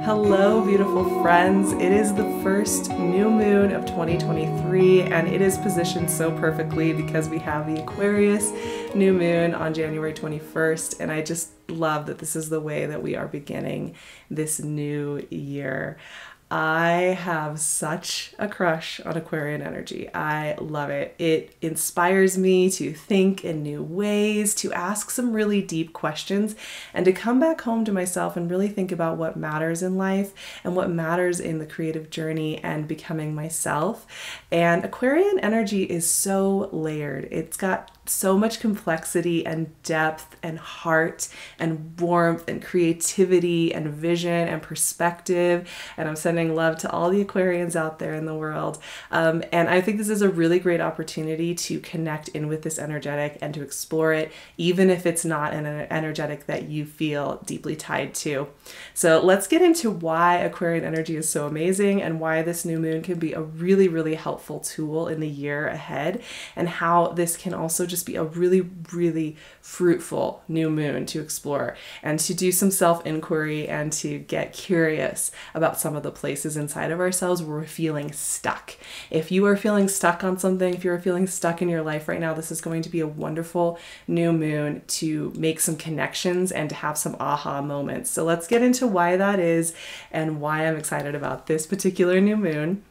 Hello, beautiful friends. It is the first new moon of 2023, and it is positioned so perfectly because we have the Aquarius New Moon on January 21st, and I just love that this is the way that we are beginning this new year. I have such a crush on Aquarian energy. I love it. It inspires me to think in new ways, to ask some really deep questions, and to come back home to myself and really think about what matters in life and what matters in the creative journey and becoming myself. And Aquarian energy is so layered. It's got so much complexity and depth and heart and warmth and creativity and vision and perspective. And I'm sending love to all the Aquarians out there in the world. And I think this is a really great opportunity to connect in with this energetic and to explore it, even if it's not an energetic that you feel deeply tied to. So let's get into why Aquarian energy is so amazing and why this new moon can be a really, really helpful tool in the year ahead, and how this can also just be a really, really fruitful new moon to explore and to do some self-inquiry and to get curious about some of the places inside of ourselves where we're feeling stuck. If you are feeling stuck on something, if you're feeling stuck in your life right now, this is going to be a wonderful new moon to make some connections and to have some aha moments. So let's get into why that is and why I'm excited about this particular new moon.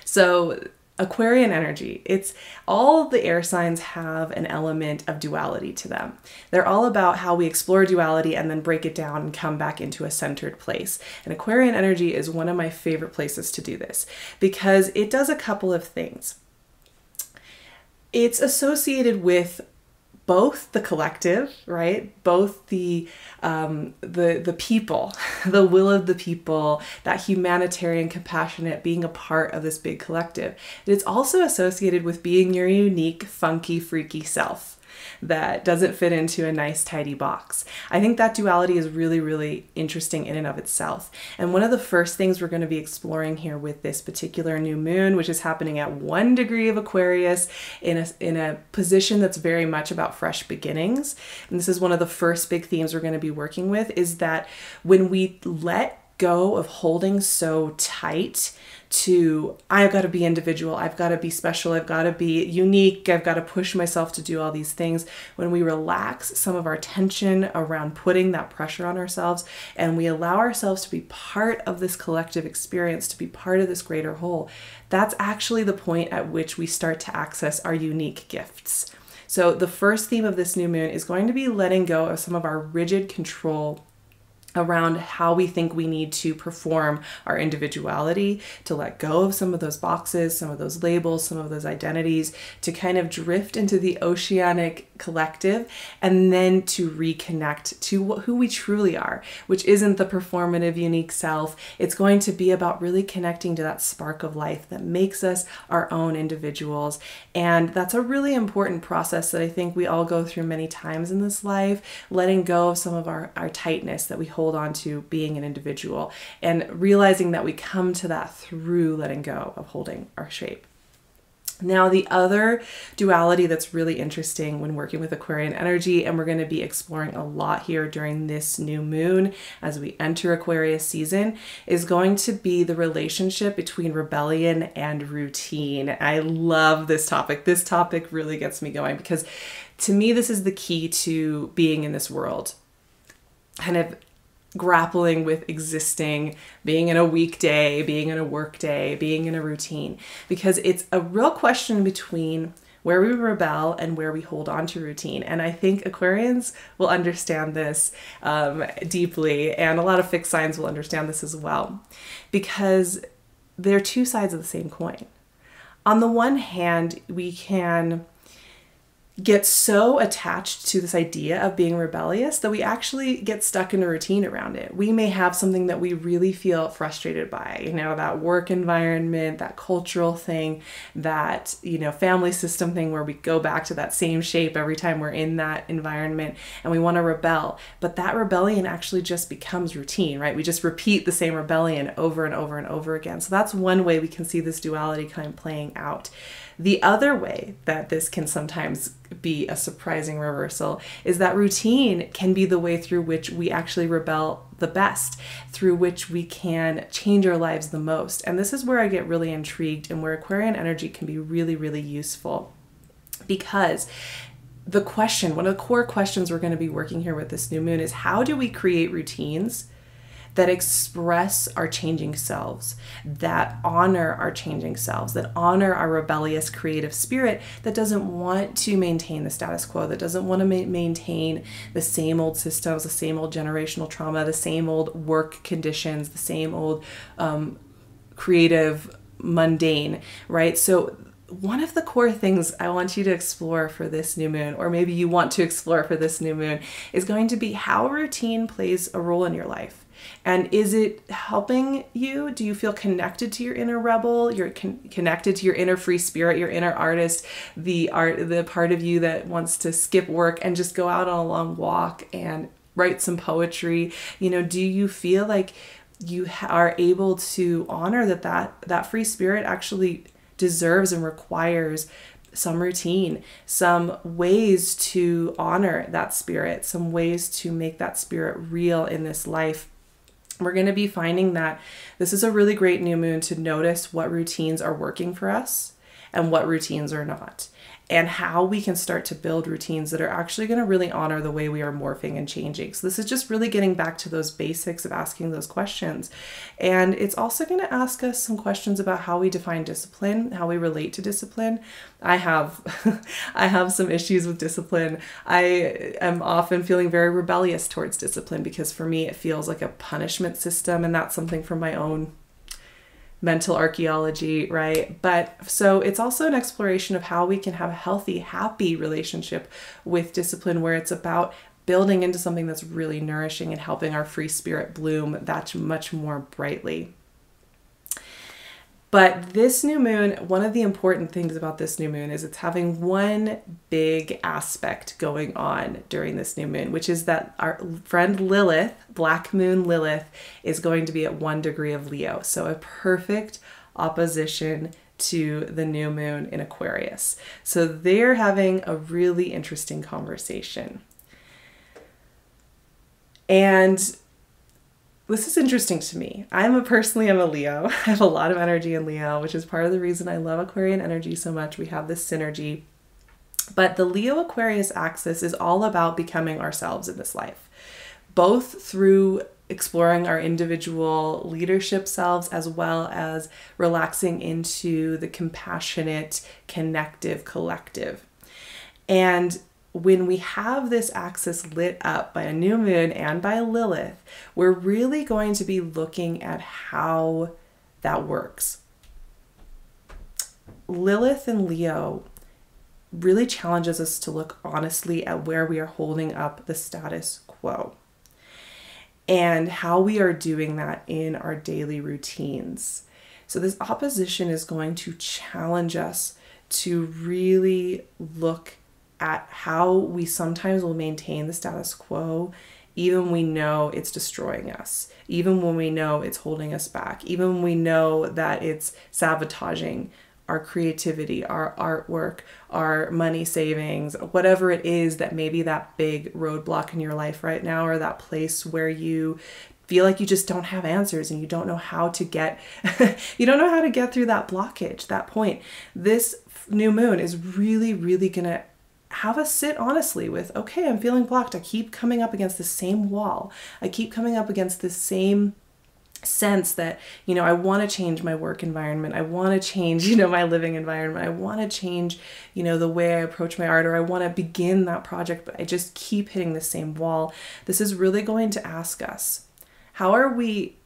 So Aquarian energy, it's all the air signs have an element of duality to them. They're all about how we explore duality and then break it down and come back into a centered place. And Aquarian energy is one of my favorite places to do this because it does a couple of things. It's associated with both the collective, right? Both the people, the will of the people, that humanitarian, compassionate, being a part of this big collective. It's also associated with being your unique, funky, freaky self that doesn't fit into a nice, tidy box. I think that duality is really, really interesting in and of itself. And one of the first things we're going to be exploring here with this particular new moon, which is happening at 1 degree of Aquarius in a position that's very much about fresh beginnings. And this is one of the first big themes we're going to be working with, is that when we let go of holding so tight to, I've got to be individual, I've got to be special, I've got to be unique, I've got to push myself to do all these things. When we relax some of our tension around putting that pressure on ourselves and we allow ourselves to be part of this collective experience, to be part of this greater whole, that's actually the point at which we start to access our unique gifts. So the first theme of this new moon is going to be letting go of some of our rigid control around how we think we need to perform our individuality, to let go of some of those boxes, some of those labels, some of those identities, to kind of drift into the oceanic collective, and then to reconnect to who we truly are, which isn't the performative, unique self. It's going to be about really connecting to that spark of life that makes us our own individuals. And that's a really important process that I think we all go through many times in this life, letting go of some of our tightness that we hold on to being an individual, and realizing that we come to that through letting go of holding our shape. Now, the other duality that's really interesting when working with Aquarian energy, and we're going to be exploring a lot here during this new moon as we enter Aquarius season, is going to be the relationship between rebellion and routine. I love this topic. This topic really gets me going because to me, this is the key to being in this world. Kind of grappling with existing, being in a weekday, being in a work day, being in a routine, because it's a real question between where we rebel and where we hold on to routine. And I think Aquarians will understand this deeply, and a lot of fixed signs will understand this as well, because they're two sides of the same coin. On the one hand, we can get so attached to this idea of being rebellious that we actually get stuck in a routine around it. We may have something that we really feel frustrated by, that work environment, that cultural thing, that, family system thing where we go back to that same shape every time we're in that environment and we want to rebel. But that rebellion actually just becomes routine, right? We just repeat the same rebellion over and over and over again. So that's one way we can see this duality kind of playing out. The other way that this can sometimes be a surprising reversal is that routine can be the way through which we actually rebel the best, through which we can change our lives the most. And this is where I get really intrigued and where Aquarian energy can be really, really useful. Because the question, one of the core questions we're going to be working here with this new moon is, how do we create routines that express our changing selves, that honor our changing selves, that honor our rebellious creative spirit that doesn't want to maintain the status quo, that doesn't want to maintain the same old systems, the same old generational trauma, the same old work conditions, the same old creative mundane, right? So one of the core things I want you to explore for this new moon, or maybe you want to explore for this new moon, is going to be how routine plays a role in your life. And is it helping you? Do you feel connected to your inner rebel? You're connected to your inner free spirit, your inner artist, the part of you that wants to skip work and just go out on a long walk and write some poetry? You know, do you feel like you are able to honor that free spirit actually deserves and requires some routine, some ways to honor that spirit, some ways to make that spirit real in this life? We're going to be finding that this is a really great new moon to notice what routines are working for us and what routines are not, and how we can start to build routines that are actually going to really honor the way we are morphing and changing. So this is just really getting back to those basics of asking those questions. And it's also going to ask us some questions about how we define discipline, how we relate to discipline. I have some issues with discipline. I am often feeling very rebellious towards discipline because for me it feels like a punishment system, and that's something from my own mental archaeology, right? But so it's also an exploration of how we can have a healthy, happy relationship with discipline, where it's about building into something that's really nourishing and helping our free spirit bloom that much more brightly. But this new moon, one of the important things about this new moon is it's having one big aspect going on during this new moon, which is that our friend Lilith, Black Moon Lilith, is going to be at 1 degree of Leo. So a perfect opposition to the new moon in Aquarius. So they're having a really interesting conversation. And this is interesting to me. I'm a Leo. I have a lot of energy in Leo, which is part of the reason I love Aquarian energy so much. We have this synergy. But the Leo Aquarius axis is all about becoming ourselves in this life, both through exploring our individual leadership selves as well as relaxing into the compassionate, connective collective. And when we have this axis lit up by a new moon and by Lilith, we're really going to be looking at how that works. Lilith and Leo really challenges us to look honestly at where we are holding up the status quo and how we are doing that in our daily routines. So this opposition is going to challenge us to really look at how we sometimes will maintain the status quo, even when we know it's destroying us, even when we know it's holding us back, even when we know that it's sabotaging our creativity, our artwork, our money savings, whatever it is that may be that big roadblock in your life right now, or that place where you feel like you just don't have answers and you don't know how to get you don't know how to get through that blockage, that point. This new moon is really, really gonna have us sit honestly with, okay, I'm feeling blocked. I keep coming up against the same wall. I keep coming up against the same sense that, you know, I want to change my work environment. I want to change, you know, my living environment. I want to change, you know, the way I approach my art, or I want to begin that project, but I just keep hitting the same wall. This is really going to ask us, how are we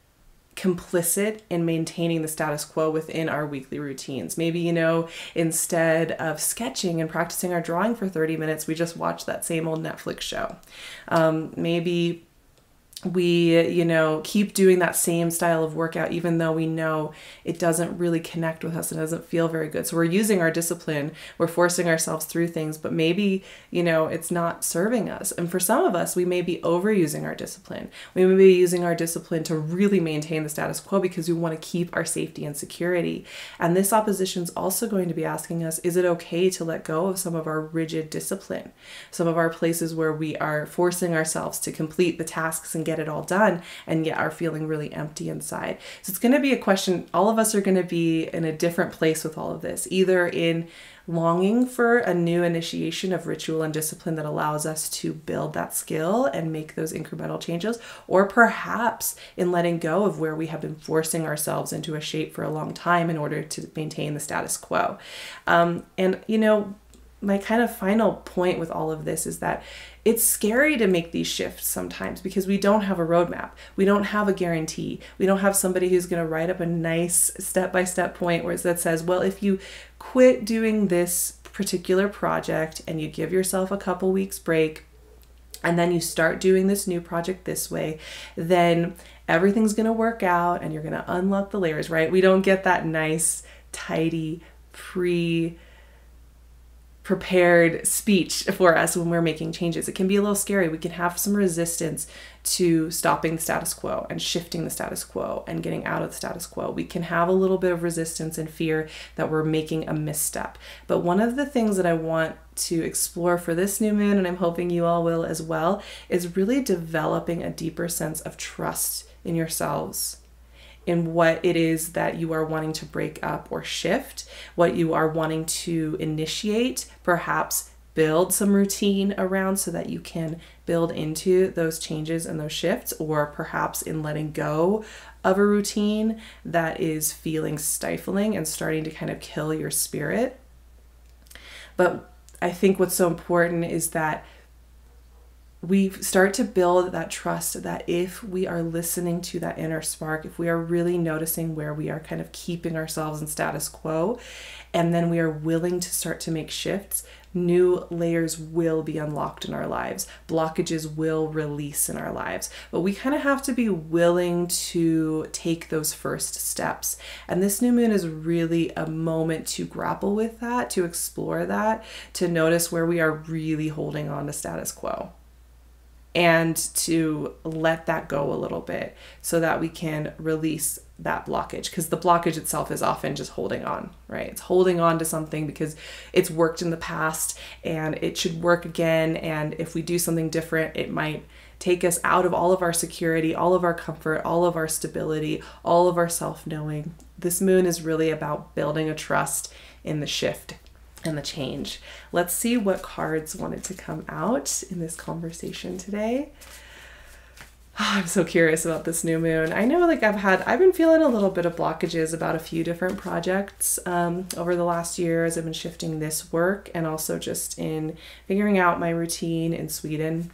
complicit in maintaining the status quo within our weekly routines? Maybe, you know, instead of sketching and practicing our drawing for 30 minutes, we just watch that same old Netflix show. Maybe we, keep doing that same style of workout, even though we know it doesn't really connect with us and doesn't feel very good. So we're using our discipline, we're forcing ourselves through things, but maybe, it's not serving us. And for some of us, we may be overusing our discipline. We may be using our discipline to really maintain the status quo because we want to keep our safety and security. And this opposition is also going to be asking us, is it okay to let go of some of our rigid discipline, some of our places where we are forcing ourselves to complete the tasks and get it all done, and yet are feeling really empty inside? So it's going to be a question. All of us are going to be in a different place with all of this, either in longing for a new initiation of ritual and discipline that allows us to build that skill and make those incremental changes, or perhaps in letting go of where we have been forcing ourselves into a shape for a long time in order to maintain the status quo. My kind of final point with all of this is that it's scary to make these shifts sometimes because we don't have a roadmap. We don't have a guarantee. We don't have somebody who's going to write up a nice step-by-step point that says, well, if you quit doing this particular project and you give yourself a couple weeks break, and then you start doing this new project this way, then everything's going to work out and you're going to unlock the layers, right? We don't get that nice, tidy, prepared speech for us when we're making changes. It can be a little scary. We can have some resistance to stopping the status quo and shifting the status quo and getting out of the status quo. We can have a little bit of resistance and fear that we're making a misstep. But one of the things that I want to explore for this new moon, and I'm hoping you all will as well, is really developing a deeper sense of trust in yourselves, in what it is that you are wanting to break up or shift, what you are wanting to initiate, perhaps build some routine around so that you can build into those changes and those shifts, or perhaps in letting go of a routine that is feeling stifling and starting to kind of kill your spirit. But I think what's so important is that we start to build that trust that if we are listening to that inner spark, if we are really noticing where we are kind of keeping ourselves in status quo, and then we are willing to start to make shifts, new layers will be unlocked in our lives. Blockages will release in our lives. But we kind of have to be willing to take those first steps. And this new moon is really a moment to grapple with that, to explore that, to notice where we are really holding on to status quo, and to let that go a little bit so that we can release that blockage, because the blockage itself is often just holding on, right? It's holding on to something because it's worked in the past and it should work again. And if we do something different, it might take us out of all of our security, all of our comfort, all of our stability, all of our self-knowing. This moon is really about building a trust in the shift and the change. Let's see what cards wanted to come out in this conversation today. I'm so curious about this new moon. I know I've been feeling a little bit of blockages about a few different projects over the last year as I've been shifting this work, and also just in figuring out my routine in Sweden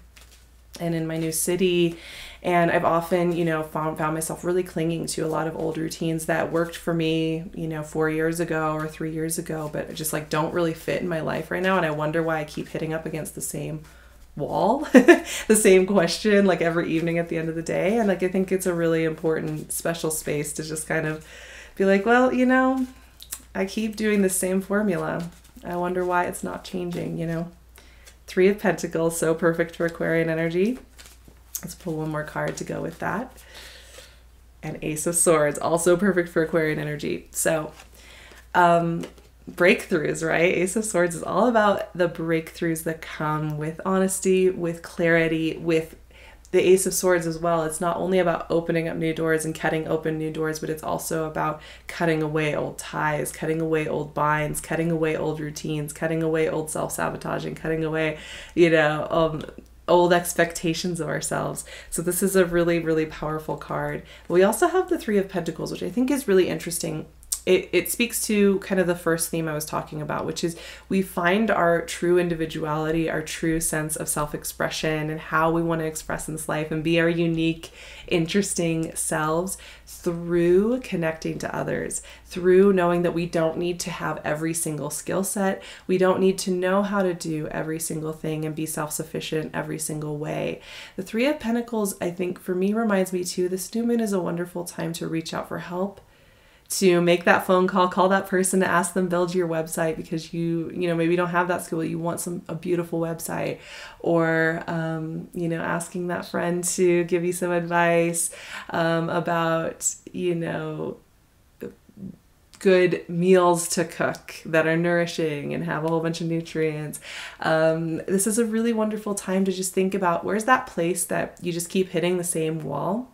and in my new city. And I've often, found myself really clinging to a lot of old routines that worked for me, 4 years ago or 3 years ago, but just don't really fit in my life right now. And I wonder why I keep hitting up against the same wall, the same question, every evening at the end of the day. And I think it's a really important, special space to just kind of be well, I keep doing the same formula. I wonder why it's not changing, Three of Pentacles, so perfect for Aquarian energy. Let's pull one more card to go with that. And Ace of Swords, also perfect for Aquarian energy. So, breakthroughs, right? Ace of Swords is all about the breakthroughs that come with honesty, with clarity, with the Ace of Swords as well. It's not only about opening up new doors and cutting open new doors, but it's also about cutting away old ties, cutting away old binds, cutting away old routines, cutting away old self-sabotaging, cutting away, old expectations of ourselves. So this is a really, really powerful card. We also have the Three of Pentacles, which I think is really interesting. it speaks to kind of the first theme I was talking about, which is we find our true individuality, our true sense of self-expression and how we want to express in this life and be our unique, interesting selves through connecting to others, through knowing that we don't need to have every single skill set. We don't need to know how to do every single thing and be self-sufficient every single way. The Three of Pentacles, I think for me, reminds me too, this new moon is a wonderful time to reach out for help, to make that phone call that person to ask them build your website because you know, maybe don't have that skill, you want a beautiful website, or, you know, asking that friend to give you some advice about, you know, good meals to cook that are nourishing and have a whole bunch of nutrients. This is a really wonderful time to just think about where's that place that you just keep hitting the same wall.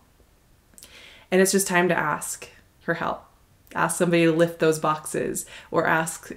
And it's just time to ask for help. Ask somebody to lift those boxes, or ask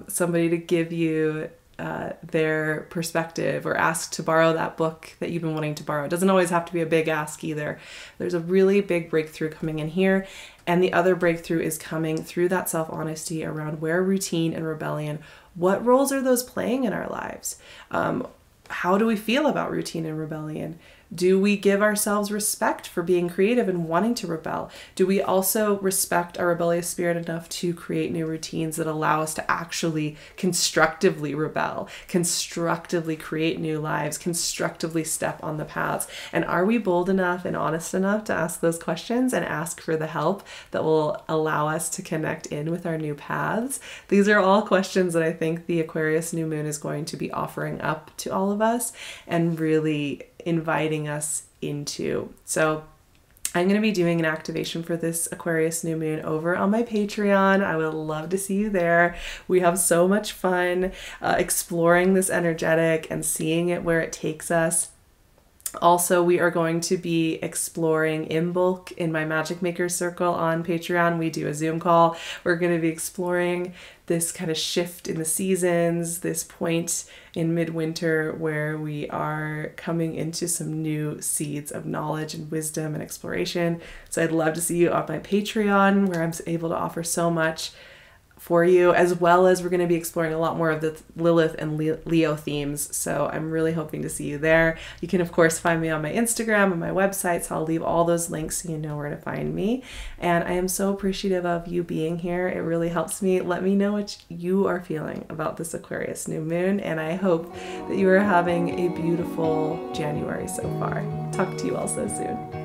somebody to give you their perspective, or ask to borrow that book that you've been wanting to borrow. It doesn't always have to be a big ask either. There's a really big breakthrough coming in here. And the other breakthrough is coming through that self-honesty around where routine and rebellion, what roles are those playing in our lives? How do we feel about routine and rebellion? Do we give ourselves respect for being creative and wanting to rebel? Do we also respect our rebellious spirit enough to create new routines that allow us to actually constructively rebel, constructively create new lives, constructively step on the paths? And are we bold enough and honest enough to ask those questions and ask for the help that will allow us to connect in with our new paths? These are all questions that I think the Aquarius New Moon is going to be offering up to all of us and really inviting us into. So I'm going to be doing an activation for this Aquarius New Moon over on my Patreon. I would love to see you there. We have so much fun exploring this energetic and seeing it where it takes us. Also, we are going to be exploring in bulk in my Magic Maker Circle on Patreon. We do a Zoom call. We're going to be exploring this kind of shift in the seasons, this point in midwinter where we are coming into some new seeds of knowledge and wisdom and exploration. So I'd love to see you on my Patreon, where I'm able to offer so much for you, as well as we're going to be exploring a lot more of the Lilith and Leo themes. So I'm really hoping to see you there. You can, of course, find me on my Instagram and my website, so I'll leave all those links so you know where to find me. And I am so appreciative of you being here. It really helps me. Let me know what you are feeling about this Aquarius New Moon, and I hope that you are having a beautiful January so far. Talk to you all so soon.